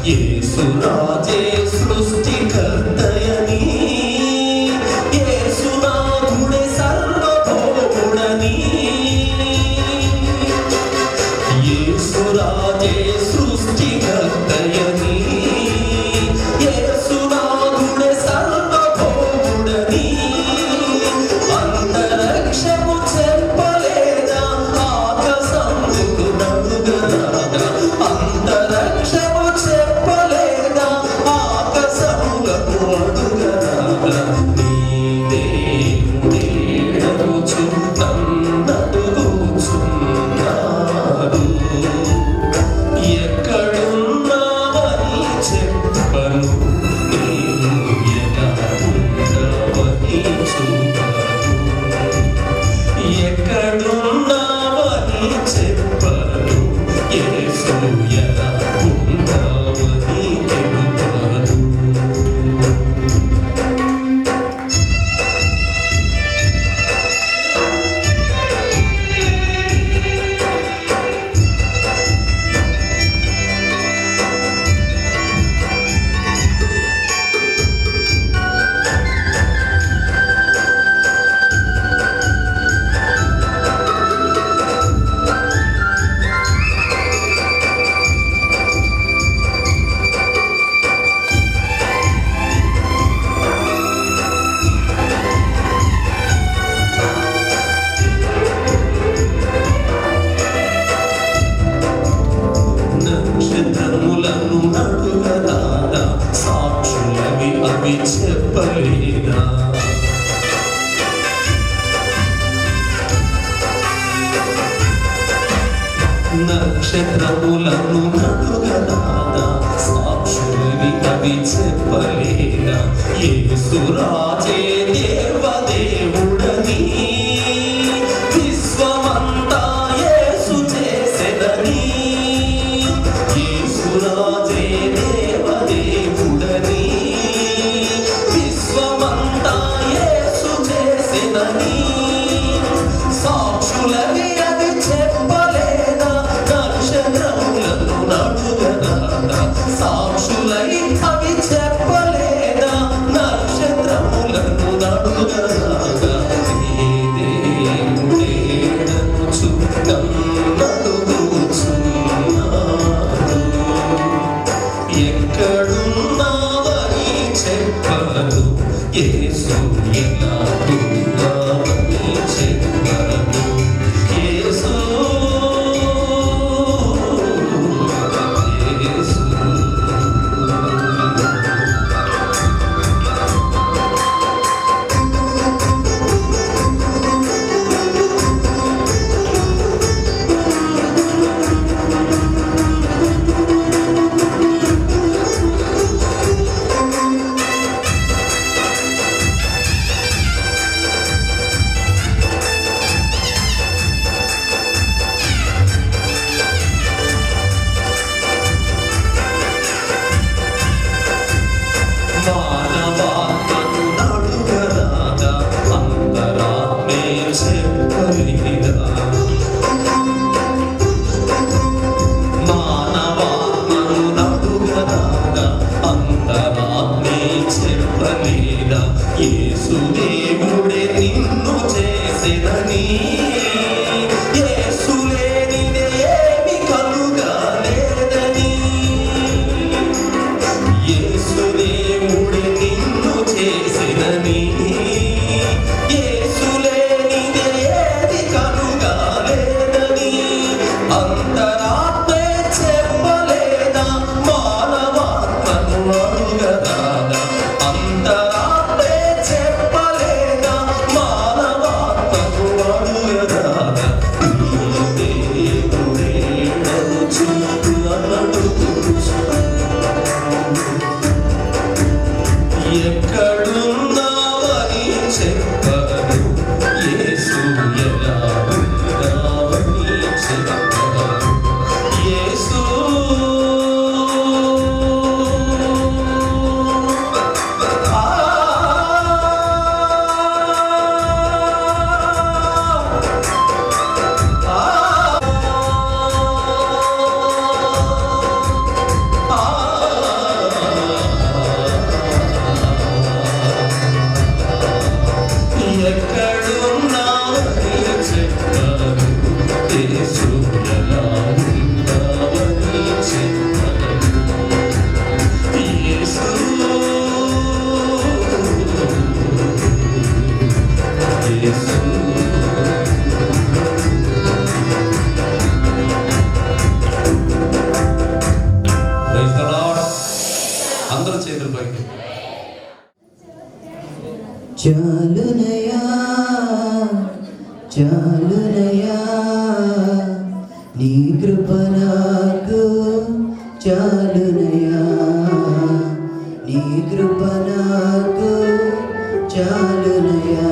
యేసురాజే సృష్టికర్తయని, యేసునాథుడే సర్వభౌముడని, యేసురాజే సృష్టికర్తయని, యేసునాథుడే సర్వభౌముడని, అంతరిక్షము చెప్పలేదా ఆకాశముకు నడుగరాగా, అంతరిక్షము చెప్పలేదా ఆకాశములకు అడుగరాగా, నీ దేవుడే నడుచు నన్నడుగుచున్నాడు, ఎక్కడున్నావని చెప్పను, నేను ఎలా ఉండవని చూపను, ఎక్కడున్నావని చెప్పను, యేసు ఎలా ఉండవని తెలుపను. నక్షత్రములను నడుగరాదా సాక్షులవి అవి చెప్పలేదా, నక్షత్రములను నడుగరాదా సాక్షులవి అవి చెప్పలేదా, యేసురాజే దేవదేవుడని, విశ్వమంతా యేసు చేసెదని, యేసురాజే దేవదేవుడని, విశ్వమంతా యేసు చేసెదని, సాక్షులవి అవి చెప్పలేదా నక్షత్రములను నడుగరాదా, సాక్షులవి అవి చెప్పలేదా నక్షత్రములను నడుగరాగా, నీ చాలునయా చాలునయా నీ కృప నాకు చాలునయా నీ కృప నాకు చాలునయా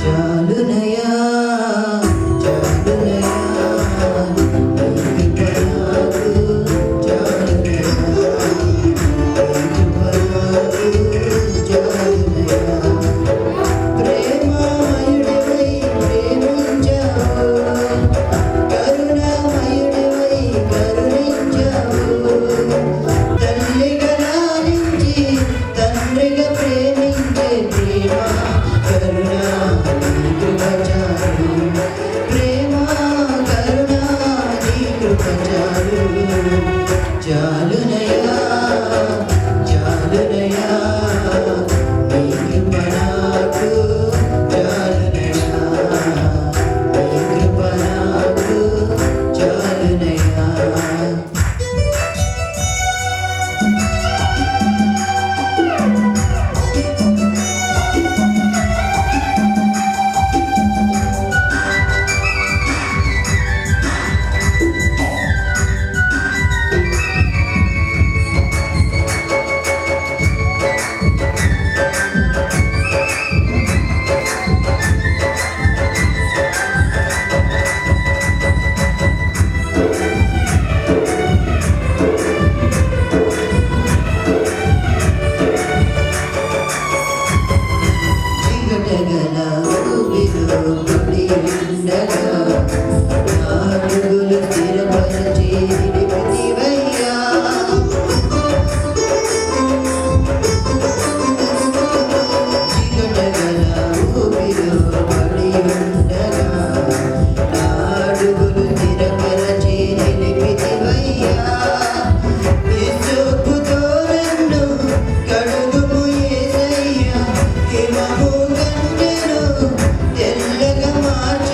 చాలునయా చాలునయా నీ కృప నాకు చాలునయా నీ కృప నాకు చాలునయా ప్రేమమయుడివై ప్రేమించావు కరుణామయుడివై కరుణించావు తల్లిగా లాలించి తండ్రిగా ప్రేమించే ప్రేమ కరుణ నీ కృప చాలు ప్రేమ కరుణ నీ కృప చాలు చాలునయా చాలునయా నీ కృప నాకు చాలునయా నీ కృప నాకు చాలునయా చిగటగల ఊపిలో పడి ఉండగా అడుగులు స్థిరపరచి నిలిపితివయ్యా చిగటగల ఊపిలో పడి ఉండగా అడుగులు స్థిరపరచి నిలిపితివయ్యా యేసుతో నన్ను కడుగుము యేసయ్యా హిమము గంటెను తెల్లగా మార్చ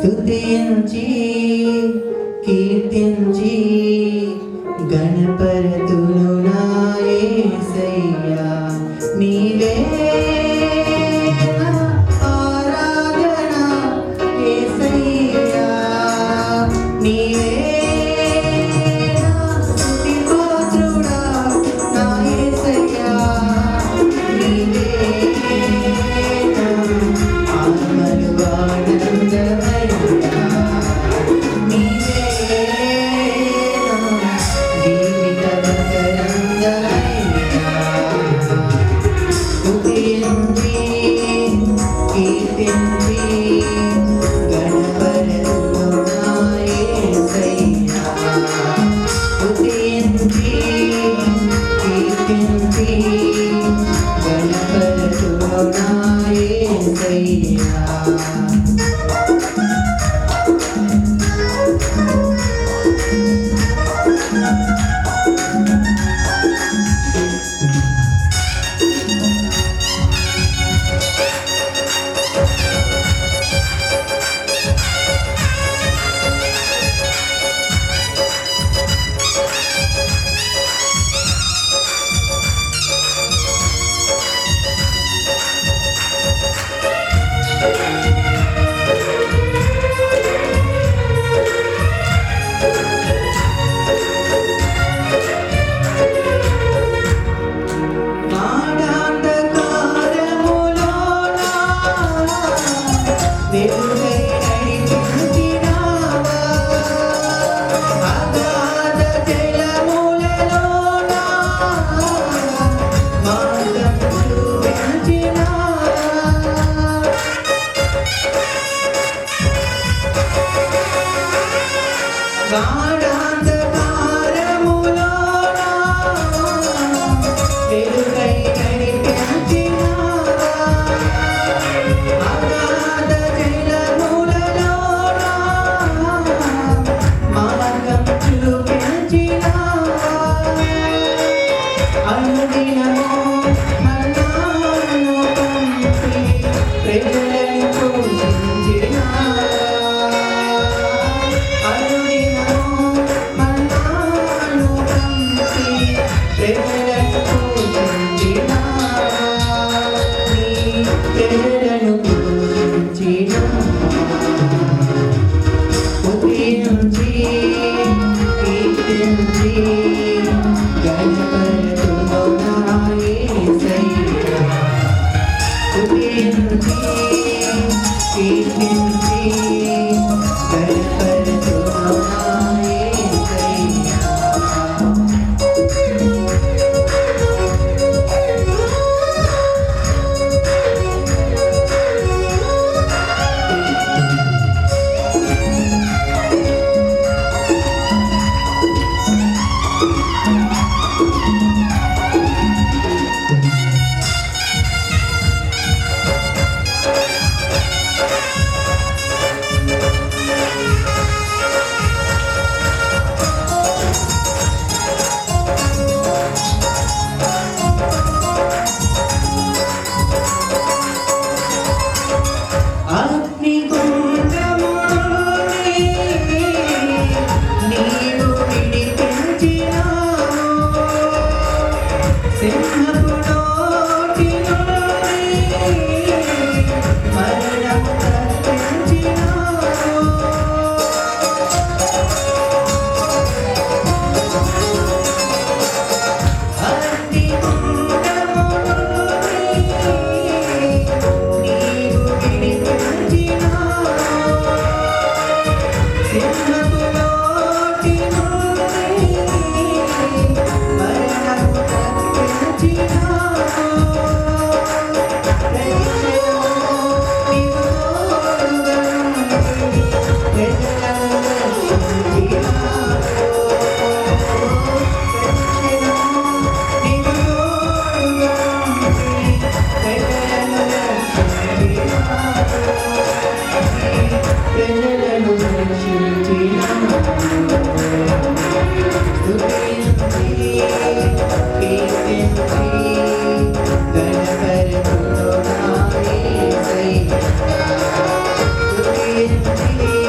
స్తుతించి కీర్తించి గణపరతును నా యేసయ్యా నీవే నా ఆరాధన యేసయ్యా నీవే నా స్తుతిపాత్రుడా నా యేసయ్యా నీవే నా ఆత్మలు ఆనందమయ్యా నీవే నా జీవిత మకరందమయ్యా స్తుతించి కీర్తించి గణపరతును నా యేసయ్యా స్తుతించి కీర్తించి గణపరతును నా యేసయ్యా వెలుగై నడిపించినావా అగాధ జలములలోన మార్గం చూపించినావా గాఢాంధకారములోన వెలుగై నడిపించినావా అగాధ జలములలోన మార్గం చూపించినావా అనుదినము మన్నాను పంపి ప్రజలను పోషించినావా అనుదినము మన్నాను పంపి ప్రజలను పోషించినావా నీ ప్రజలను పోషించినావా స్తుతించి కీర్తించి గణపరతును నా యేసయ్యా స్తుతించి కీర్తించి గణపరతును నా యేసయ్యా అగ్నిగుండములోని నీవు విడిపించినావు సింహపు నోటి నుండి మరణము తప్పించినావు నీవు విడిపించినావు సింహపు నోటి నుండి మరణము తప్పించినావు ప్రజలను నీవు తోడుగా ఉండి ప్రజలను రక్షించినావు ప్రజలను రక్షించినావు స్తుతించి కీర్తించి గణపరతును నా యేసయ్యా స్తుతించి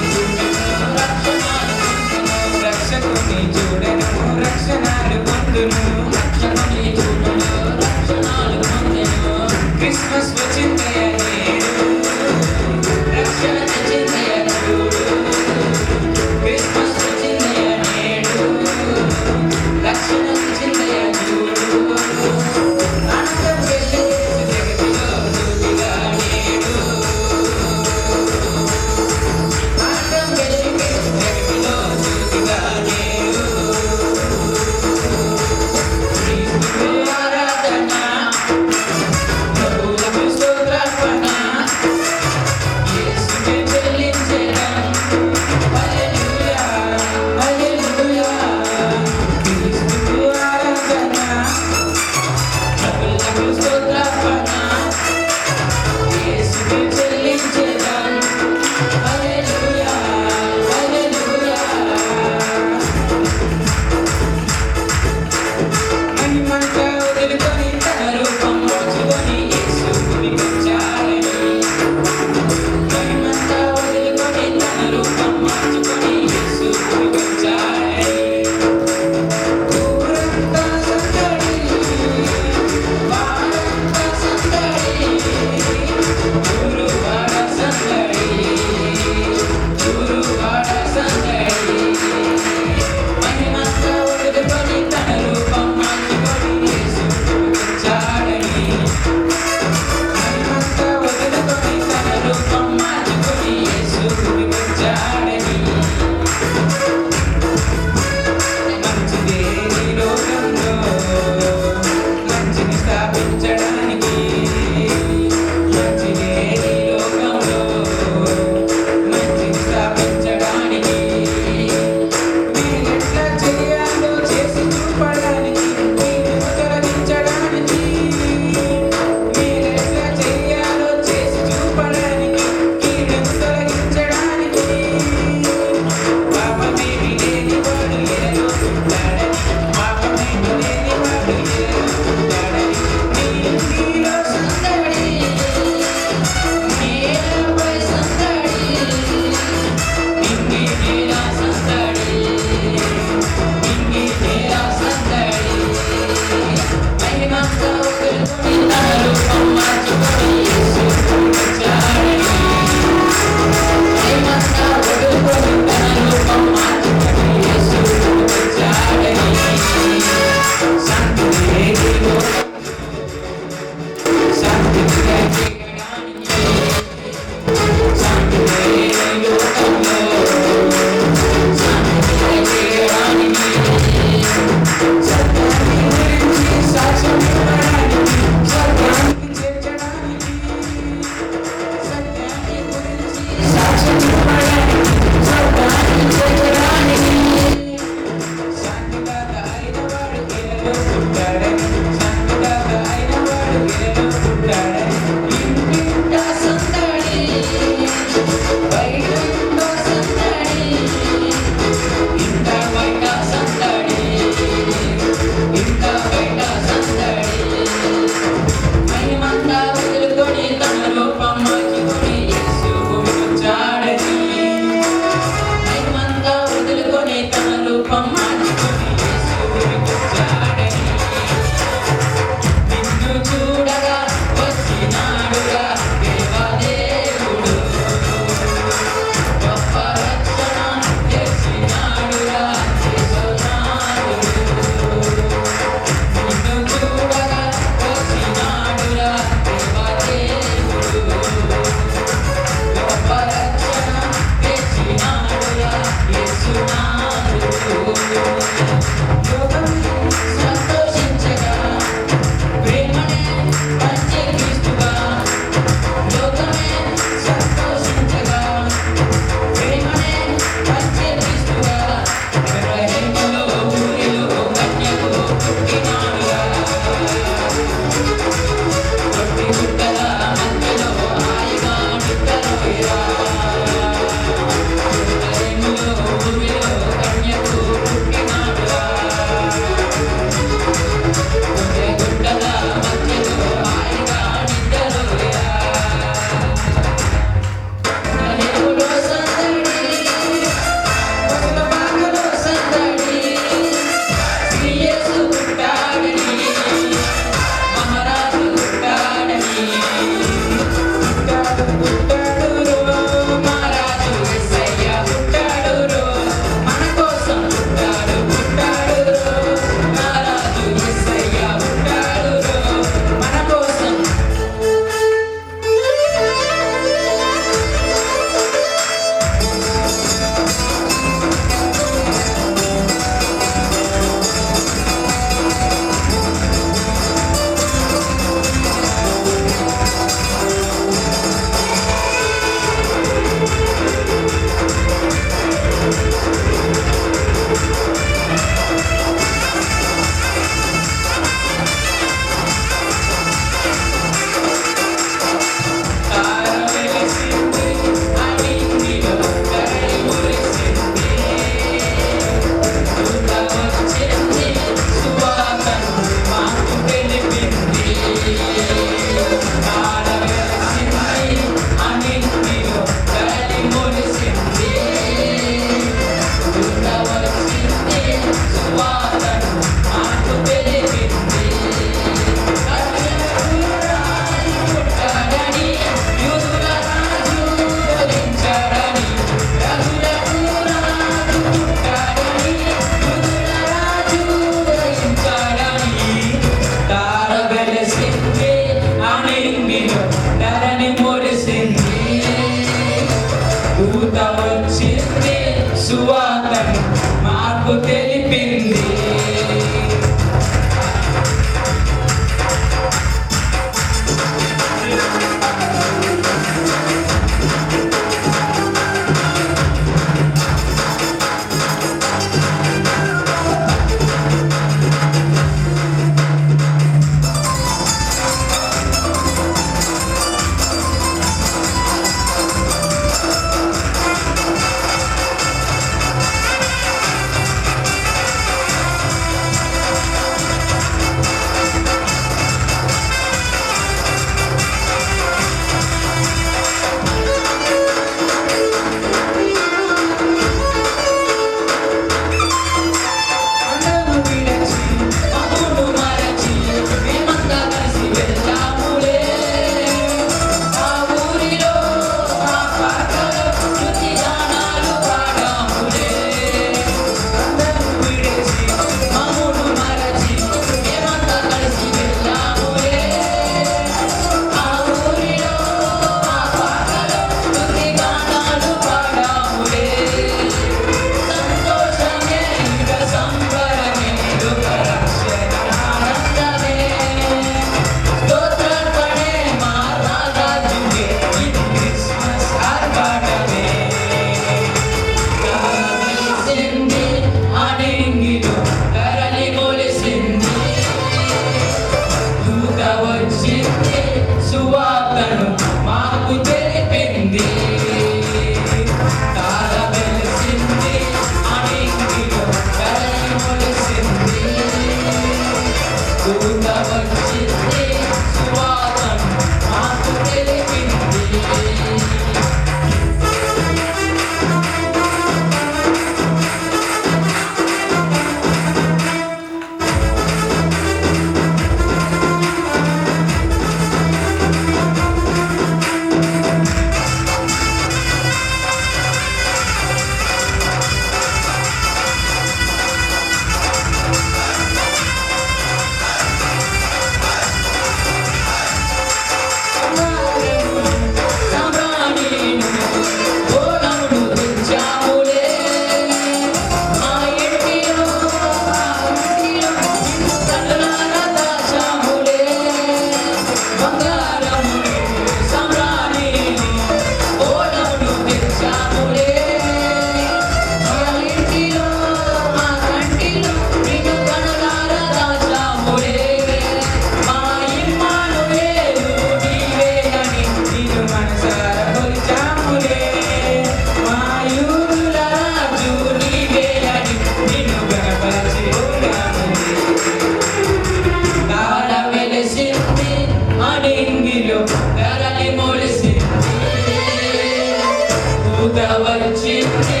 వచ్చింది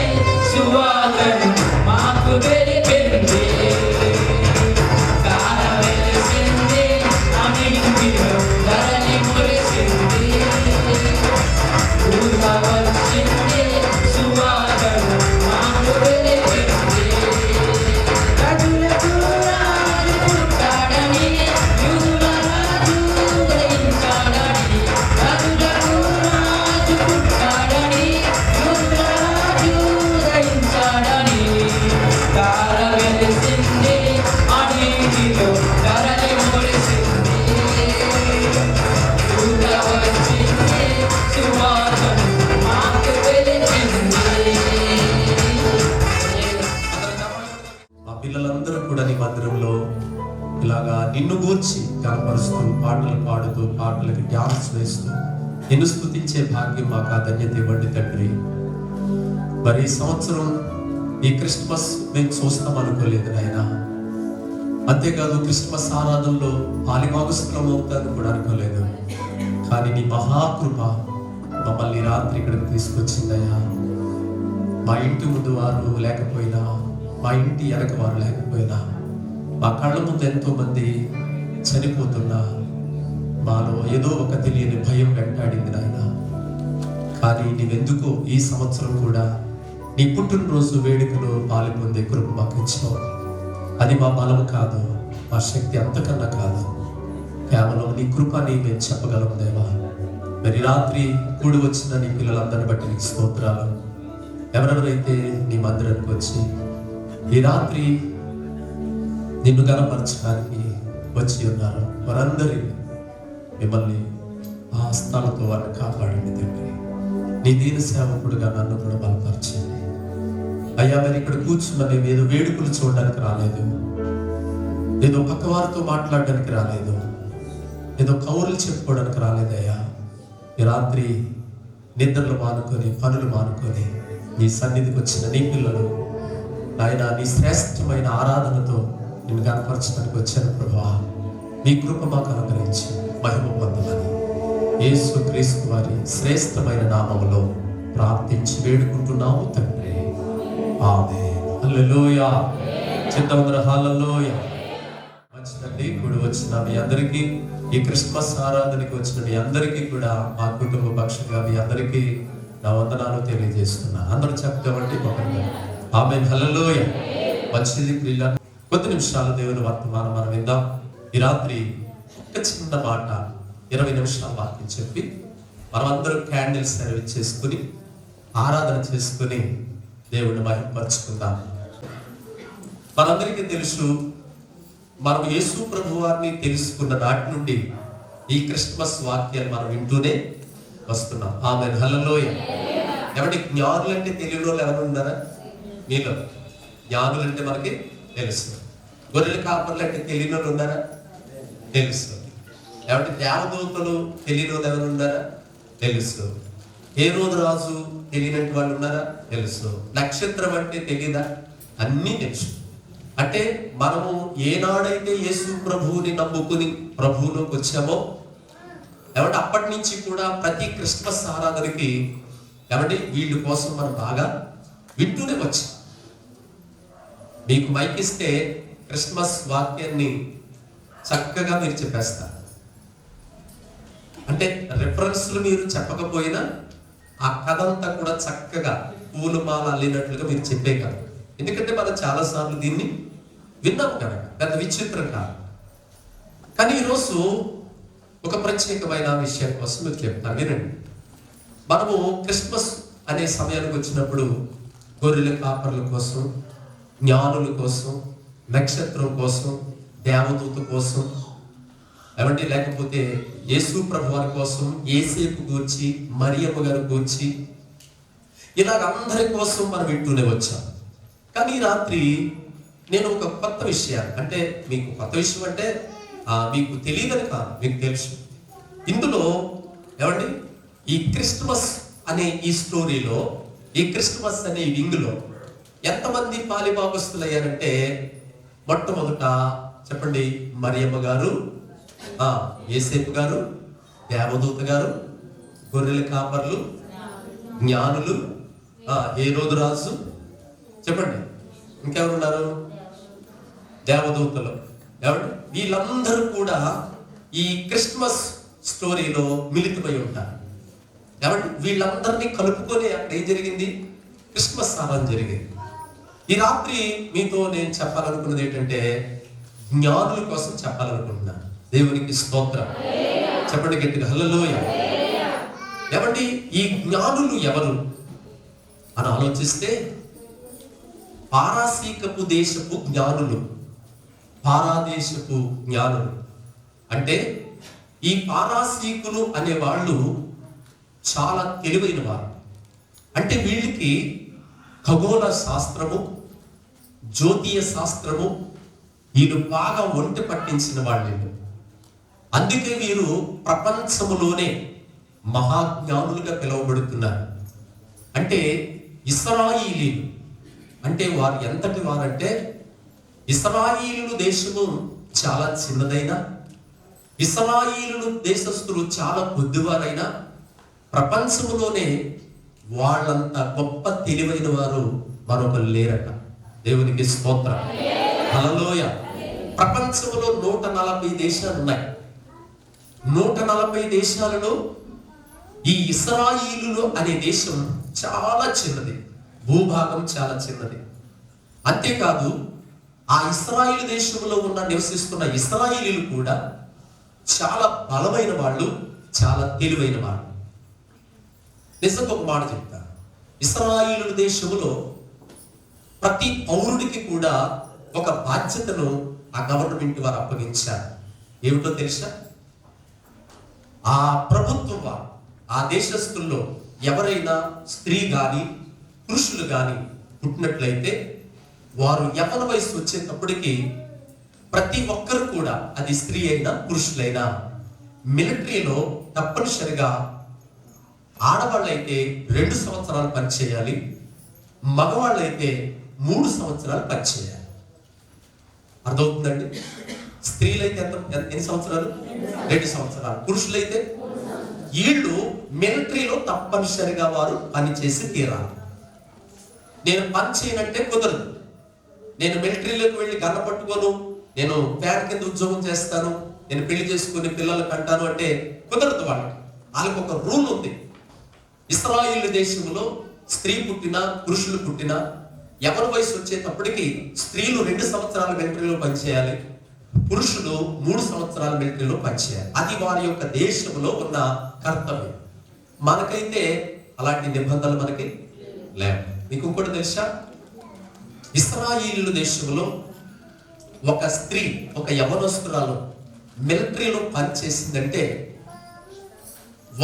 సువాసన మాకు వెలిపింది కాలం వెలిసింది అన్నింటిలో ధరణి మురిసింది ఊహ వచ్చింది సువాసన మాకు వెలిపింది రాజులకు రాజు పుట్టాడని యూదుల రాజు ఉదయించాడని రాజులకు రాజు పుట్టాడని యూదుల రాజు ఉదయించాడని తార వెలిసింది అన్నిటిలో ధరణి మురిసింది ఊహ వచ్చింది సువాసన మాకు వెలిపింది. మా పిల్లలందరూ కూడా నీ మందిరంలో ఇలాగా నిన్ను గూర్చి కనపరుస్తూ పాటలు పాడుతూ పాటలకి డ్యాన్స్ వేస్తూ నిన్ను స్తుతించే భాగ్యం మాకు ఆ ధన్యత ఇవ్వండి తండ్రి. మరి ఈ సంవత్సరం ఈ క్రిస్మస్ మేము చూస్తాం అనుకోలేదు నాయన. అంతేకాదు క్రిస్మస్ ఆరాధనలో పాలిభాగస్థలం అవుతాను కూడా అనుకోలేదు. కానీ నీ మహాకృప మమ్మల్ని రాత్రి ఇక్కడికి తీసుకొచ్చిందయ్యా. మా ఇంటి ముందు వారు లేకపోయినా, మా ఇంటి వెనక వారు లేకపోయినా, మా కళ్ళ ముందు ఎంతో మంది చనిపోతున్నా మాలో ఏదో ఒక తెలియని భయం వెంటాడింది నాయన. కానీ నీవెందుకో ఈ సంవత్సరం కూడా నీ పుట్టినరోజు వేడుకలో పాలు పొందే కృప మాకు ఇచ్చావు. అది మా బలం కాదు, మా శక్తి అంతకన్నా కాదు, కేవలం నీ కృప అని మేము చెప్పగలం దేవా. మరి రాత్రి కూడి వచ్చిన నీ పిల్లలందరిని బట్టి నీకు స్తోత్రాలు. ఎవరెవరైతే నీ మందిరానికి వచ్చి ఈ రాత్రి నిన్ను గనపరచడానికి వచ్చి ఉన్నారు వారందరి మిమ్మల్ని ఆ హస్తాలతో వారిని కాపాడండి తండ్రి. నీ దీన సేవకుడుగా నన్ను కూడా బలపరచండి అయ్యా. మరి ఇక్కడ కూర్చున్న మేము ఏదో వేడుకలు చూడడానికి రాలేదు, ఏదో పక్కవారితో మాట్లాడడానికి రాలేదు, ఏదో కౌరులు చెప్పుకోవడానికి రాలేదయ్యా. ఈ రాత్రి నిద్రలు మానుకొని పనులు మానుకొని నీ సన్నిధికి వచ్చిన నీ పిల్లలు నాయన నీ శ్రేష్టమైన ఆరాధనతో నిన్ను కనపరచడానికి వచ్చాను ప్రభువా. నీ కృప మాకు అనుగ్రహించి మహిమ పొందమని యేసు క్రీస్తు వారి శ్రేష్టమైన నామములో ప్రార్థించి వేడుకుంటున్నాము తండ్రి. ఆమేన్. హల్లెలూయా. చిత్తముందర హల్లెలూయా. మంచిదండి. కూడి వచ్చిన మీ అందరికీ, ఈ క్రిస్మస్ ఆరాధనకి వచ్చిన మీ అందరికీ కూడా మా కుటుంబ పక్షంగా మీ అందరికీ నా వందనాలు తెలియజేస్తున్నాను. అందరూ చెప్తామంటే ఆమేన్. హల్లెలూయా. మంచిది ప్రియుల, కొద్ది నిమిషాలు దేవుని వర్తమానం మనం విందాం. ఈ రాత్రి ఒక చిన్న మాట 20 నిమిషాల వాక్యం చెప్పి మనం అందరం క్యాండిల్ సర్వీస్ చేసుకుని ఆరాధన చేసుకుని దేవుడిని మహిమపరుచుకుందాం. మనందరికీ తెలుసు, మనం యేసు ప్రభు వారిని తెలుసుకున్న నాటి నుండి ఈ క్రిస్మస్ వాక్యాలు మనం వింటూనే వస్తున్నాం. ఆమేన్. హల్లెలూయా. ఎవరి జ్ఞానులు అంటే తెలియని వాళ్ళు ఎవరు ఉన్నారా మీలో? జ్ఞానులు అంటే మనకి తెలుసు. గొర్రెల కాపర్లు అంటే తెలియని వాళ్ళు ఉన్నారా? తెలుసు. ఎవరి దేవదూతలు తెలియని వాళ్ళు ఎవరు ఉన్నారా? తెలుసు. ఏ రోజు రాజు తెలియనట్టు వాళ్ళు ఉన్నారా? తెలుసు. నక్షత్రం అంటే తెలీదా? అన్నీ తెలుసు. అంటే మనము ఏనాడైతే యేసు ప్రభువుని నమ్ముకుని ప్రభువులోకి వచ్చామో ఏమంటే అప్పటి నుంచి కూడా ప్రతి క్రిస్మస్ ఆరాధనకి ఏమంటే వీళ్ళ కోసం మనం బాగా వింటూనే వచ్చాం. మీకు మైక్ ఇస్తే క్రిస్మస్ వాక్యాన్ని చక్కగా మీరు చెప్పేస్తారు. అంటే రిఫరెన్స్లు మీరు చెప్పకపోయినా ఆ కథ అంతా కూడా చక్కగా పూలమాల అల్లినట్లుగా మీరు చెప్పేయగలరు. ఎందుకంటే మనం చాలాసార్లు దీన్ని విన్నాం కనుక పెద్ద విచిత్రం కాదు. కానీ ఈరోజు ఒక ప్రత్యేకమైన విషయం కోసం మీకు చెప్తాను, వినండి. మనము క్రిస్మస్ అనే సమయానికి వచ్చినప్పుడు గొర్రెల కాపర్ల కోసం, జ్ఞానుల కోసం, నక్షత్రం కోసం, దేవదూత కోసం, ఏమంటే లేకపోతే యేసు ప్రభు వారి కోసం, యేసేపు గూర్చి, మరియమ్మ గారి గూర్చి, ఇలాగ అందరి కోసం మనం వింటూనే వచ్చాం. కానీ ఈ రాత్రి నేను ఒక కొత్త విషయాన్ని, అంటే మీకు కొత్త విషయం అంటే మీకు తెలియదని కాదు, మీకు తెలుసు. ఇందులో ఏమండి ఈ క్రిస్మస్ అనే ఈ స్టోరీలో, ఈ క్రిస్మస్ అనే ఈ వింగులో ఎంతమంది పాలిభాగస్తులు అయ్యారంటే, మొట్టమొదట చెప్పండి, మరియమ్మ గారు, యేసేపు గారు, దేవదూత గారు, గొర్రెల కాపర్లు, జ్ఞానులు, హేరోదు రాజు, చెప్పండి ఇంకెవరున్నారు? దేవదూతలు. ఎవరు? వీళ్ళందరూ కూడా ఈ క్రిస్మస్ స్టోరీలో మిళితమై ఉంటారు. ఎవరు? వీళ్ళందరినీ కలుపుకొని అక్కడ ఏం జరిగింది? క్రిస్మస్ ఆరాధన జరిగింది. ఈ రాత్రి మీతో నేను చెప్పాలనుకున్నది ఏంటంటే, జ్ఞానుల కోసం చెప్పాలనుకుంటున్నాను. దేవునికి స్తోత్రం. చెప్పండి గట్టిగా హల్లెలూయా. ఏమండి ఈ జ్ఞానులు ఎవరు అని ఆలోచిస్తే, పారాసీకపు దేశపు జ్ఞానులు, పారాదేశపు జ్ఞానులు. అంటే ఈ పారాసీకులు అనే వాళ్ళు చాలా తెలివైన వారు. అంటే వీళ్ళకి ఖగోళ శాస్త్రము, జ్యోతియ శాస్త్రము వీళ్ళు బాగా ఒంటి పట్టించిన వాళ్ళు. అందుకే వీరు ప్రపంచములోనే మహాజ్ఞానులుగా పిలువబడుతున్నారు. అంటే ఇశ్రాయేలీలు అంటే వారు ఎంతటి వారంటే, ఇశ్రాయేలు దేశము చాలా చిన్నదైనా, ఇశ్రాయేలు దేశస్థులు చాలా కొద్దివారైనా, ప్రపంచములోనే వాళ్ళంత గొప్ప తెలివైన వారు మరొకరు లేరట. దేవునికి స్తోత్రం. హల్లెలూయా. ప్రపంచంలో 140 దేశాలు ఉన్నాయి. 140 దేశాలలో ఈ ఇశ్రాయేలు అనే దేశం చాలా చిన్నది, భూభాగం చాలా చిన్నది. అంతేకాదు ఆ ఇశ్రాయేలు దేశంలో నివసిస్తున్న ఇశ్రాయేలీలు కూడా చాలా బలమైన వాళ్ళు, చాలా తెలివైన వాళ్ళు. నిజంగా ఒక మాట చెప్తా, ఇశ్రాయేలు దేశంలో ప్రతి పౌరుడికి కూడా ఒక బాధ్యతను ఆ గవర్నమెంట్ వారు అప్పగించారు. ఏమిటో తెలుసా? ఆ ప్రభుత్వం వారు, ఆ దేశస్తుల్లో ఎవరైనా స్త్రీ గాని పురుషులు గాని పుట్టినట్లయితే వారు యవ్వన వయసు వచ్చేటప్పటికి ప్రతి ఒక్కరు కూడా, అది స్త్రీ అయినా పురుషులైనా, మిలిటరీలో తప్పనిసరిగా ఆడవాళ్ళైతే 2 సంవత్సరాలు పనిచేయాలి, మగవాళ్ళైతే 3 సంవత్సరాలు పనిచేయాలి. అర్థమవుతుందండి? స్త్రీలైతే ఎన్ని సంవత్సరాలు? 2 సంవత్సరాలు. పురుషులైతే వీళ్ళు మిలిటరీలో తప్పనిసరిగా వారు పనిచేసి తీరాలి. నేను పని చేయనంటే కుదరదు. నేను మిలిటరీలోకి వెళ్ళి గన్న పట్టుకోను, నేను ఫ్యాన్ కింద ఉద్యోగం చేస్తాను, నేను పెళ్లి చేసుకుని పిల్లలు కంటాను అంటే కుదరదు. వాళ్ళకి ఒక రూల్ ఉంది. ఇశ్రాయేలు దేశంలో స్త్రీ పుట్టినా పురుషులు పుట్టినా ఎవరి వయసు వచ్చేటప్పటికి స్త్రీలు 2 సంవత్సరాల మిలిటరీలో పనిచేయాలి, పురుషులు 3 సంవత్సరాల మిలిటరీలో పనిచేయాలి. అది వారి యొక్క దేశంలో ఉన్న కర్తవ్యం. మనకైతే అలాంటి నిబంధనలు మనకి లేవు. మీకు ఇంకోటి తెలుసా? ఇశ్రాయేలు దేశంలో ఒక స్త్రీ, ఒక యవనస్తురాలు మిలిటరీలో పనిచేసిందంటే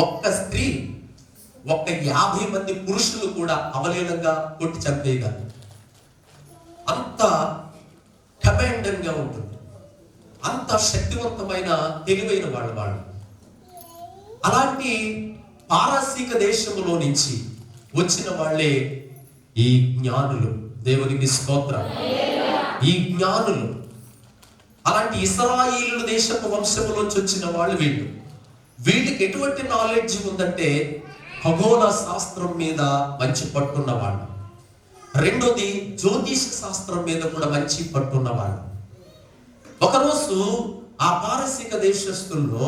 ఒక్క స్త్రీ 50 మంది పురుషులు కూడా అవలీలంగా కొట్టి చంపేయగలరు. అంత కమాండింగ్ గా ఉంటుంది, అంత శక్తివంతమైన తెలివైన వాళ్ళు. అలాంటి పారసీక దేశములో నుంచి వచ్చిన వాళ్ళే ఈ జ్ఞానులు. దేవునికి స్తోత్రం. ఈ జ్ఞానులు అలాంటి ఇశ్రాయేలు దేశపు వంశములోంచి వచ్చిన వాళ్ళు వీళ్ళు. వీళ్ళకి ఎటువంటి నాలెడ్జ్ ఉందంటే ఖగోళ శాస్త్రం మీద మంచి పట్టున్న వాళ్ళు. రెండోది జ్యోతిష శాస్త్రం మీద కూడా మంచి పట్టున్న వాళ్ళు. ఒకరోజు ఆ పారసీక దేశస్తుల్లో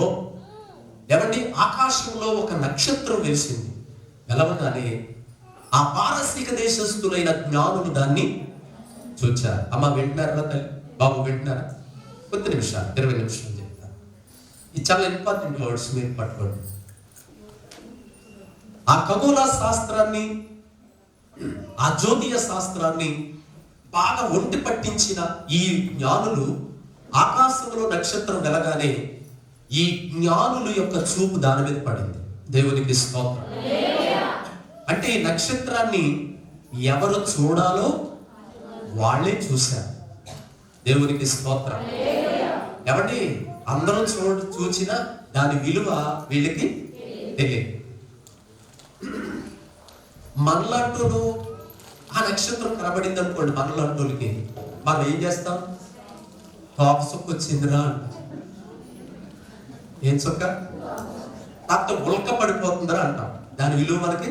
ఏమండి ఆకాశంలో ఒక నక్షత్రం వెలిసింది. వెలవగానే ఆ పారసీక దేశస్తులైన జ్ఞానులు దాన్ని చూచారు. అమ్మ వింటున్నారా తల్లి? బాబు వింటున్నారా? కొద్ది నిమిషాలు, 20 నిమిషాలు చెప్తాను. ఇది చాలా ఇంపార్టెంట్ వర్డ్స్, మీరు పట్టుకోండి. ఆ ఖగోళ శాస్త్రాన్ని, ఆ జ్యోతియ శాస్త్రాన్ని బాగా ఒంటి పట్టించిన ఈ జ్ఞానులు ఆకాశంలో నక్షత్రం వెలగానే ఈ జ్ఞానుల యొక్క చూపు దాని మీద పడింది. దేవునికి స్తోత్రం. అంటే ఈ నక్షత్రాన్ని ఎవరు చూడాలో వాళ్ళే చూశారు. దేవునికి స్తోత్రం. ఏమండి అందరూ చూచిన దాని విలువ వీళ్ళకి తెలియదు. మనలాంటోళ్ళు ఆ నక్షత్రం కనబడింది అనుకోండి, మనలాంటోళ్ళకి మనం ఏం చేస్తాం? తోక సొక్క వచ్చిందిరా అంట. ఏం సొక్క? కాస్త ఉల్క పడిపోతుందిరా అంటాం. దాని విలువ మనకి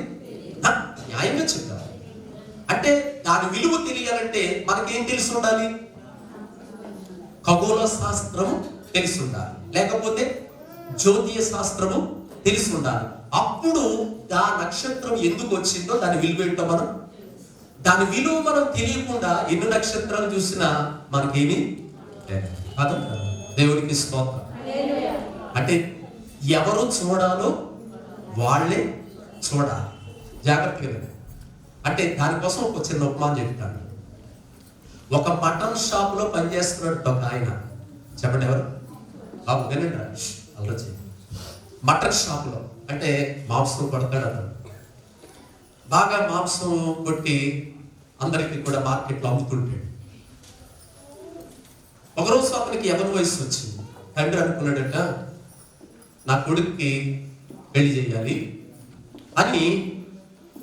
న్యాయంగా చెప్తాం. అంటే దాని విలువ తెలియాలంటే మనకేం తెలిసి ఉండాలి? ఖగోళ శాస్త్రము తెలిసి ఉండాలి, లేకపోతే జ్యోతియ శాస్త్రము తెలిసి ఉండాలి. అప్పుడు ఆ నక్షత్రం ఎందుకు వచ్చిందో దాని విలువ ఏంటో మనం, దాని విలువ మనం తెలియకుండా ఎన్ని నక్షత్రాలు చూసినా మనకేమి కాదు. దేవునికి స్తోత్రం. అంటే ఎవరు చూడాలో వాళ్ళే చూడాలి. జాగ్రత్తగా. అంటే దానికోసం ఒక చిన్న ఉపమానం చెప్తాను. ఒక మటన్ షాప్ లో పనిచేస్తున్నాడు ఒక ఆయన. చెప్పండి ఎవరు? బాబు వినండి, ఆలోచి. మటన్ షాప్ లో అంటే మాంసం కొడతాడు అతను. బాగా మాంసం కొట్టి అందరికి కూడా మార్కెట్లో అమ్ముతుంటాడు. ఒకరోజు అతనికి యవ్వన వయసు వచ్చింది. తండ్రి అనుకున్నాడట, నా కొడుక్కి పెళ్లి చేయాలి అని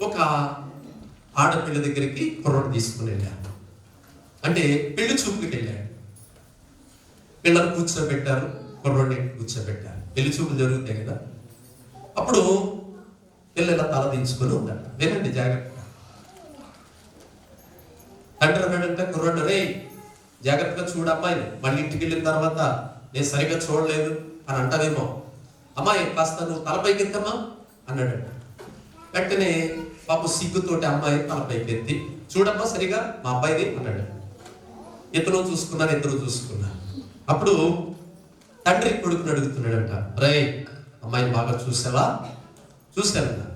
ఒక ఆడపిల్ల దగ్గరికి కుర్రోడు తీసుకుని వెళ్ళాడు. అంటే పెళ్లి చూపులకు వెళ్ళాడు. పిల్లలు కూర్చోబెట్టారు, కుర్రోడిని కూర్చోబెట్టారు. పెళ్లి చూపులు జరుగుతాయి కదా. అప్పుడు పిల్లల తల దించుకొని ఉన్నాడు. వినండి జాగ్రత్తగా. తండ్రి అన్నాడంటే కుర్రోడు, రే జాగ్రత్తగా చూడు అమ్మాయిని, మళ్ళీ ఇంటికి వెళ్ళిన తర్వాత నేను సరిగ్గా చూడలేదు అని అంటావేమో, అమ్మాయి కాస్త నువ్వు తలపైకి ఎత్తమ్మా అన్నాడంట. వెంటనే పాప సిగ్గుతోటి అమ్మాయి తలపైకి ఎత్తి, చూడమ్మా సరిగా మా అబ్బాయిది అన్నాడు. ఇద్దరు చూసుకున్నారు, ఇద్దరు చూసుకున్నారు. అప్పుడు తండ్రి కొడుకుని అడుగుతున్నాడంట, రే అమ్మాయిని బాగా చూసావా? చూసానన్నా.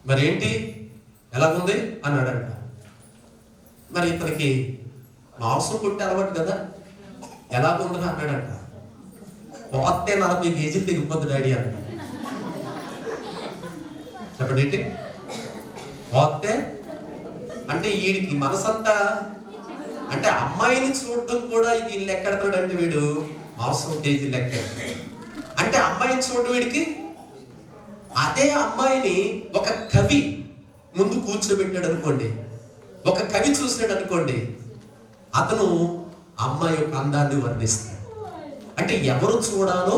మరి ఏంటి, ఎలాగుంది అన్నాడంట. మరి ఇతనికి మాంసం కొట్టి అలవాటు కదా, ఎలాగుందని అన్నాడంట. పోతే 40 కేజీలు దిగిపోద్దు డాడీ అన్నాడు. చెప్పండి ఏంటి పోతే అంటే వీడికి మనసంతా, అంటే అమ్మాయిని చూడటం కూడా ఇది లెక్కెడతాడు. అంటే వీడు మాంసం కేజీ లెక్క. అంటే అమ్మాయిని చూడటం వీడికి, అదే అమ్మాయిని ఒక కవి ముందు కూర్చోబెట్టాడు అనుకోండి, ఒక కవి చూసాడు అనుకోండి, అతను అమ్మాయి యొక్క అందాన్ని వర్ణిస్తాడు. అంటే ఎవరు చూడాలో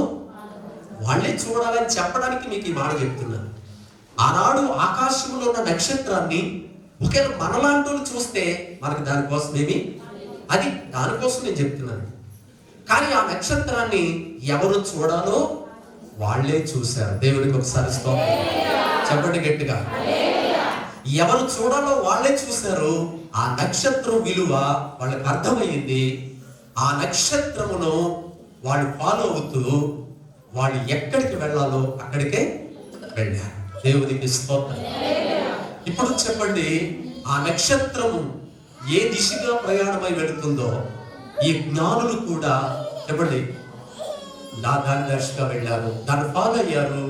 వాళ్ళే చూడాలని చెప్పడానికి మీకు ఈ మాట చెప్తున్నాను. ఆనాడు ఆకాశంలో ఉన్న నక్షత్రాన్ని ఒకవేళ మనలాంటి వాళ్ళు చూస్తే మనకి దానికోసం ఏమి, అది దానికోసం నేను చెప్తున్నాను. కానీ ఆ నక్షత్రాన్ని ఎవరు చూడాలో వాళ్ళే చూశారు. దేవునికి ఒకసారి స్తోత్రం చెప్పండి గట్టిగా. ఎవరు చూడాలో వాళ్ళే చూశారు. ఆ నక్షత్రం విలువ వాళ్ళకి అర్థమైంది. ఆ నక్షత్రమును వాళ్ళు ఫాలో అవుతూ వాళ్ళు ఎక్కడికి వెళ్ళాలో అక్కడికే వెళ్ళారు. దేవునికి స్తోత్రం. ఇప్పుడు చెప్పండి, ఆ నక్షత్రము ఏ దిశగా ప్రయాణమై వెళుతుందో ఈ జ్ఞానులు కూడా చెప్పండి దాని దర్శగా వెళ్ళారు, దాన్ని ఫాలో అయ్యారు.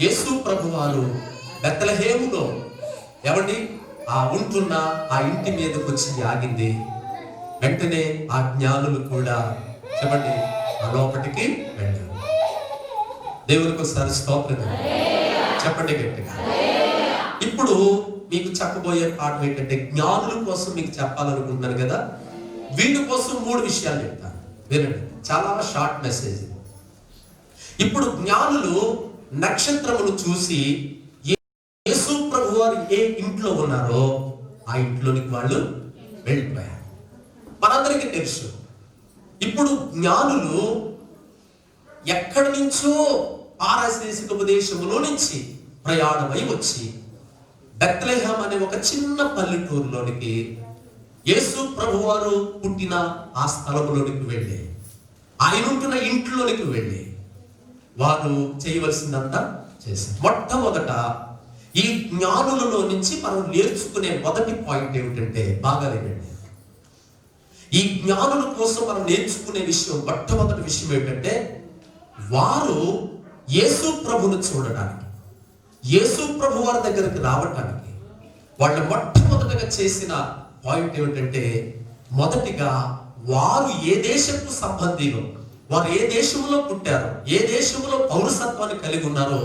యేసు ప్రభు వారు బెత్లెహేములో ఏమండి ఆ ఉంటున్న ఆ ఇంటి మీదకి వచ్చి ఆగింది. వెంటనే ఆ జ్ఞానులు కూడా చెప్పండి ఆ లోపటికి వెళ్ళారు. దేవునికి ఒకసారి స్తోత్రం చెప్పండి గట్టిగా. ఇప్పుడు మీకు చెప్పబోయే పాఠం ఏంటంటే, జ్ఞానుల కోసం మీకు చెప్పాలనుకుంటున్నాను కదా, వీళ్ళ కోసం 3 విషయాలు చెప్తాను వినండి. చాలా షార్ట్ మెసేజ్. ఇప్పుడు జ్ఞానులు నక్షత్రమును చూసి యేసు ప్రభు వారు ఏ ఇంట్లో ఉన్నారో ఆ ఇంట్లోనికి వాళ్ళు వెళ్ళిపోయారు. మనందరికీ తెలుసు. ఇప్పుడు జ్ఞానులు ఎక్కడి నుంచో పారశీసిక దేశములో నుంచి ప్రయాణమై వచ్చి బెత్లెహేమ్ అనే ఒక చిన్న పల్లెటూరులోనికి యేసు ప్రభు వారు పుట్టిన ఆ స్థలంలోనికి వెళ్ళి ఆయన ఉంటున్న ఇంట్లోనికి వెళ్ళి వారు చేయవలసిందంతా చేశారు. మొట్టమొదట ఈ జ్ఞానులలో నుంచి మనం నేర్చుకునే మొదటి పాయింట్ ఏమిటంటే, బాగా వినండి. ఈ జ్ఞానుల కోసం మనం నేర్చుకునే విషయం, మొట్టమొదటి విషయం ఏంటంటే, వారు యేసు ప్రభును చూడడానికి, యేసు ప్రభు వారి దగ్గరికి రావటానికి వాళ్ళు మొట్టమొదటిగా చేసిన పాయింట్ ఏమిటంటే, మొదటిగా వారు ఏ దేశపు సంబంధీలో, వారు ఏ దేశంలో పుట్టారో, ఏ దేశంలో పౌరసత్వాన్ని కలిగి ఉన్నారో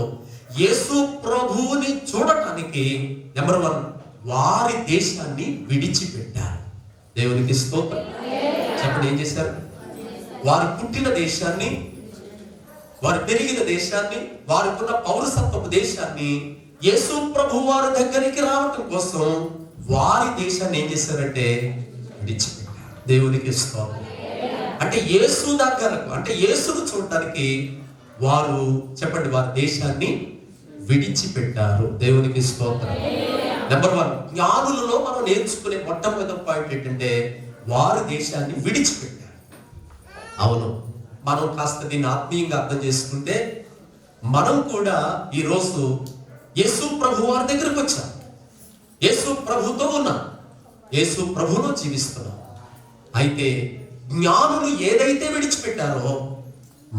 యేసు ప్రభువుని చూడటానికి నెంబర్ 1 వారి దేశాన్ని విడిచిపెట్టారు. దేవునికి స్తోత్రం చెప్పండి. ఏం చేశారు? వారు పుట్టిన దేశాన్ని, వారు పెరిగిన దేశాన్ని, వారికున్న పౌరసత్వపు దేశాన్ని యేసు ప్రభు వారి దగ్గరికి రావటం కోసం వారి దేశాన్ని ఏం చేశారంటే విడిచిపెట్టారు. దేవునికి స్తోత్రం. అంటే యేసు దగ్గరకు, అంటే యేసును చూడటానికి వారు చెప్పండి వారి దేశాన్ని విడిచిపెట్టారు. దేవునికి స్తోత్రం. నెంబర్ 1, జ్ఞానులలో మనం నేర్చుకునే మొట్టమొదటి పాయింట్ ఏంటంటే వారి దేశాన్ని విడిచిపెట్టారు. అవును, మనం కాస్త దీన్ని ఆత్మీయంగా అర్థం చేసుకుంటే మనం కూడా ఈరోజు యేసు ప్రభు వారి దగ్గరకు వచ్చాం, యేసు ప్రభుతో ఉన్నాం, యేసు ప్రభులో జీవిస్తున్నాం. అయితే జ్ఞానులు ఏదైతే విడిచిపెట్టారో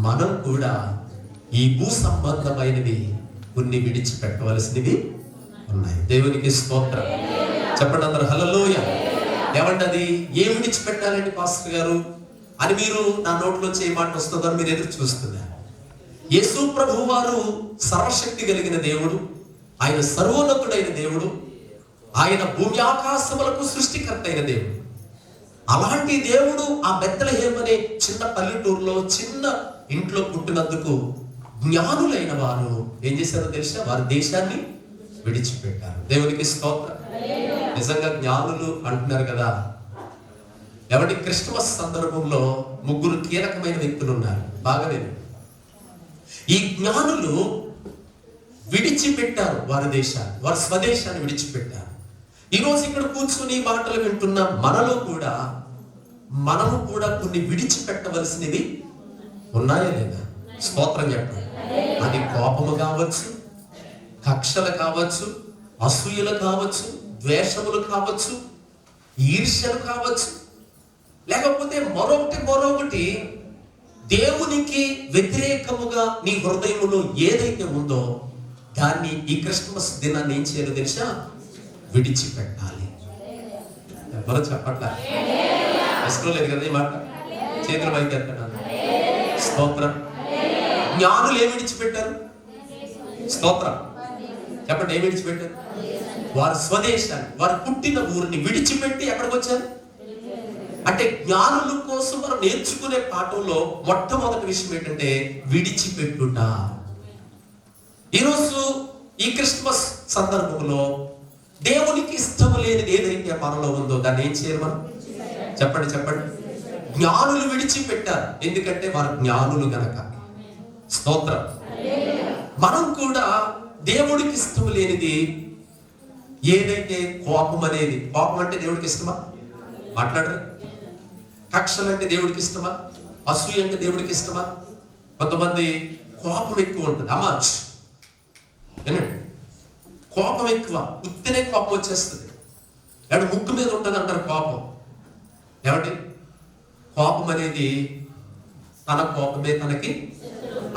మనం కూడా ఈ భూ సంబంధమైనవి కొన్ని విడిచిపెట్టవలసినవి ఉన్నాయి. దేవునికి స్తోత్రం. చెప్పండి అందరూ హల్లెలూయా. ఏమంటే అది ఏం విడిచిపెట్టాలండి పాస్టర్ గారు అని మీరు నా నోట్లో ఏ మాట వస్తుందో మీరు ఎదురు చూస్తున్నారు. యేసు ప్రభు వారు సర్వశక్తి కలిగిన దేవుడు, ఆయన సర్వోన్నతుడైన దేవుడు, ఆయన భూమి ఆకాశములకు సృష్టికర్త అయిన దేవుడు. అలాంటి దేవుడు ఆ బెత్లెహేము అనే చిన్న పల్లెటూరులో చిన్న ఇంట్లో పుట్టినందుకు జ్ఞానులైన వారు ఏం చేశారో తెలుసా? వారి దేశాన్ని విడిచిపెట్టారు. దేవునికి స్తోత్రం. నిజంగా జ్ఞానులు అంటున్నారు కదా. ఎవరి క్రిస్మస్ సందర్భంలో 3 కీలకమైన వ్యక్తులు ఉన్నారు. బాగా లేదు, ఈ జ్ఞానులు విడిచిపెట్టారు వారి దేశాన్ని, వారి స్వదేశాన్ని విడిచిపెట్టారు. ఈరోజు ఇక్కడ కూర్చుని మాటలు వింటున్న మనలో కూడా మనము కూడా కొన్ని విడిచిపెట్టవలసినవి ఉన్నాయా లేదా? స్తోత్రం చెప్పండి. అది కోపము కావచ్చు, కక్షలు కావచ్చు, అసూయలు కావచ్చు, ద్వేషములు కావచ్చు, ఈర్ష్యలు కావచ్చు, లేకపోతే మరొకటి దేవునికి వ్యతిరేకముగా నీ హృదయములో ఏదైతే ఉందో దాన్ని ఈ క్రిస్మస్ దినాన్ని ఏం చేయాలో తెలుసా? విడిచిపెట్టాలి. ఎవరో చెప్పట్లా, వేసుకోలేదు కదా ఈ మాట. చేతులు పైకి ఎత్తాను. స్తోత్రం. జ్ఞానులు ఏమి విడిచిపెట్టారు? స్తోత్రం చెప్పండి. ఏమి విడిచిపెట్టారు? వారి స్వదేశాన్ని, వారు పుట్టిన ఊరిని విడిచిపెట్టి ఎక్కడికి వచ్చారు? అంటే జ్ఞానుల కోసం మనం నేర్చుకునే పాఠంలో మొట్టమొదటి విషయం ఏంటంటే విడిచిపెట్టుట. ఈరోజు ఈ క్రిస్మస్ సందర్భంలో దేవునికి ఇష్టం లేనిది ఏదైతే మనలో ఉందో దాన్ని ఏం చేయాలి మనం? చెప్పండి. జ్ఞానులు విడిచిపెట్టారు, ఎందుకంటే వారు జ్ఞానులు గనక. స్తోత్రం. మనం కూడా దేవుడికి ఇష్టం లేనిది ఏదైతే కోపం అనేది, కోపం అంటే దేవుడికి ఇష్టమా? మాట్లాడరు. కక్షలు అంటే దేవుడికి ఇష్టమా? అసూయ అంటే దేవుడికి ఇష్టమా? కొంతమంది కోపం ఎక్కువ ఉంటుంది. ఏనండి, కోపం ఎక్కువ, ఉత్తినే కోపం వచ్చేస్తుంది. ఎవడు ముక్కు మీద ఉంటుంది అంటారు కోపం. ఏమండి, కోపం అనేది తన కోపమే తనకి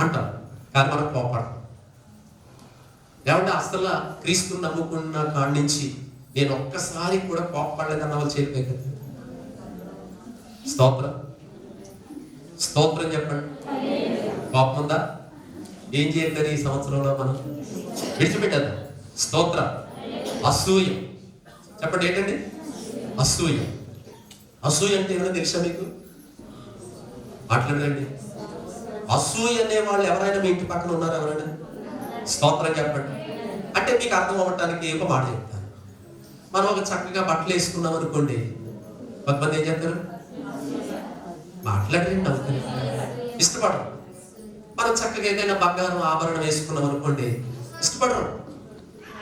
అంటారు, కానీ మనం కోపడతాం. ఏమంటే అసలు క్రీస్తుని నమ్ముకున్న కాడి నుంచి నేను ఒక్కసారి కూడా కోపడలేదన్న వాళ్ళు చేయలేదు కదా. స్తోత్రం చెప్పండి. కోపం ఉందా? ఏం చేయలేదు ఈ సంవత్సరంలో మనం విడిచిపెట్టేద్దాం. స్తోత్రం. అసూయ చెప్పండి. ఏంటండి అసూయ? అసూయ అంటే ఏమైనా తెలుసా మీకు? మాట్లాడండి. అసూయ అనే వాళ్ళు ఎవరైనా మీ ఇంటి పక్కన ఉన్నారు? ఎవరైనా? స్తోత్రం చెప్పండి. అంటే మీకు అర్థం అవ్వటానికి ఒక మాట చెప్తాను. మనం ఒక చక్కగా బట్టలు వేసుకున్నాం అనుకోండి, కొంతమంది ఏం చేస్తారు? మాట్లాడండి, నవ్వుతారు, ఇష్టపడరు. మనం చక్కగా ఏదైనా బంగారం ఆభరణం వేసుకున్నాం అనుకోండి, ఇష్టపడరు.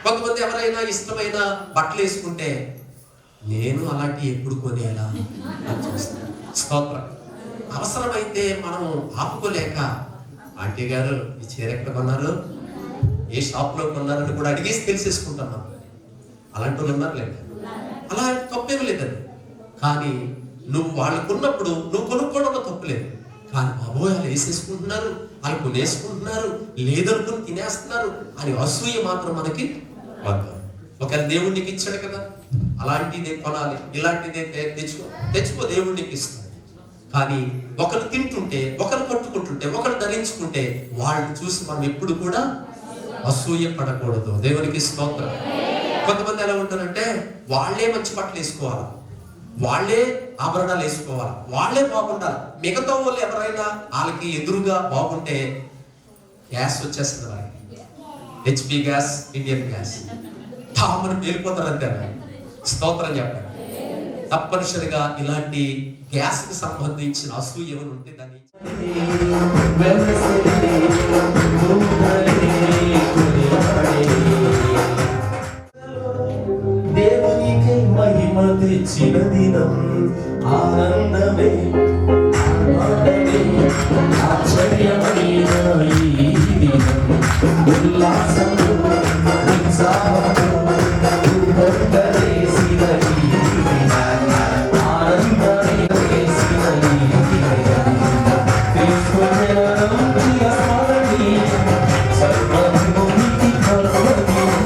కొంతమంది ఎవరైనా ఇష్టమైన బట్టలు వేసుకుంటే నేను అలాంటి ఎప్పుడు కొనేలా అని చూస్తాను. స్తోత్రం. అవసరమైతే మనం ఆపుకోలేక, ఆంటీ గారు ఈ చీర ఎక్కడ కొన్నారు, ఏ షాప్లో కొన్నారని కూడా అడిగేసి తెలిసేసుకుంటాం మనం. అలాంటి వాళ్ళు ఉన్నారు లేదు, అలా తప్పేమి లేదండి. కానీ నువ్వు వాళ్ళకున్నప్పుడు నువ్వు కొనుక్కోవడంలో తప్పులేదు. కానీ బాబోయ్ వాళ్ళు వేసేసుకుంటున్నారు, వాళ్ళు కొనేసుకుంటున్నారు, లేదనుకుని తినేస్తున్నారు అని అసూయ మాత్రం మనకి వద్దు. ఒకవేళ దేవుడు నీకు ఇచ్చాడు కదా, అలాంటిదే కొనాలి, ఇలాంటిదే తెచ్చుకో, దేవుడు నీకు ఇస్తాడు. కానీ ఒకరు తింటుంటే, ఒకరు పట్టుకుంటుంటే, ఒకరు ధరించుకుంటే వాళ్ళు చూసి మనం ఎప్పుడు కూడా అసూయ పడకూడదు. దేవునికి స్తోత్రం. కొంతమంది ఎలా ఉంటారంటే వాళ్ళే మంచి బట్టలు వేసుకోవాలి, వాళ్ళే ఆభరణాలు వేసుకోవాలి, వాళ్ళే బాగుండాలి. మిగతా వాళ్ళు ఎవరైనా వాళ్ళకి ఎదురుగా బాగుంటే గ్యాస్ వచ్చేస్తుంది వాళ్ళకి. హెచ్పి గ్యాస్, ఇండియన్ గ్యాస్ తామని పేలిపోతారు అంతే. స్తోత్రం చెప్పండి. తప్పనిసరిగా ఇలాంటి గ్యాస్ కి సంబంధించిన అసూయ ఏమైనా ఉంటే దాన్ని దేవునికి మహిమ తెచ్చిన దినం ఆనందమే ఆశ్చర్యమైన ఈ దినం ఉల్లాసంతో ఉత్సాహంతో ఉప్పొంగలేసిన ఈ దినం ఆనందమే వేసిన ఈ దినం క్రీస్తు జననం ప్రియస్మరణీయం సర్వభూమికి పర్వతీయం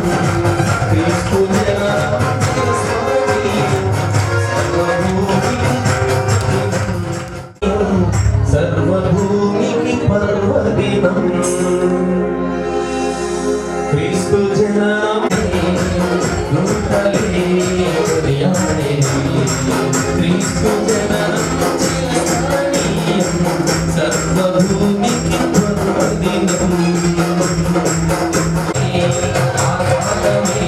క్రీస్తు జననం ప్రియస్మరణీయం సర్వభూమికి పర్వదినం క్రీస్తు జననం నూతనే ఉదయానే క్రీస్తు జననం చిరస్మరణీయం సర్వభూమికి పర్వదినం ఆనందమే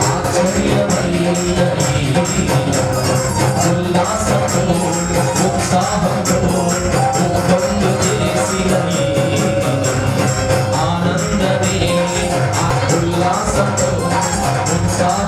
ఆశ్చర్యమైన ఈ దినం ఉల్లాసంతో ఉత్సాహంతో ఉప్పొంగు చేసిన ఈ దినం ఆనందమే ఉల్లాసంతో ఉత్సాహంతో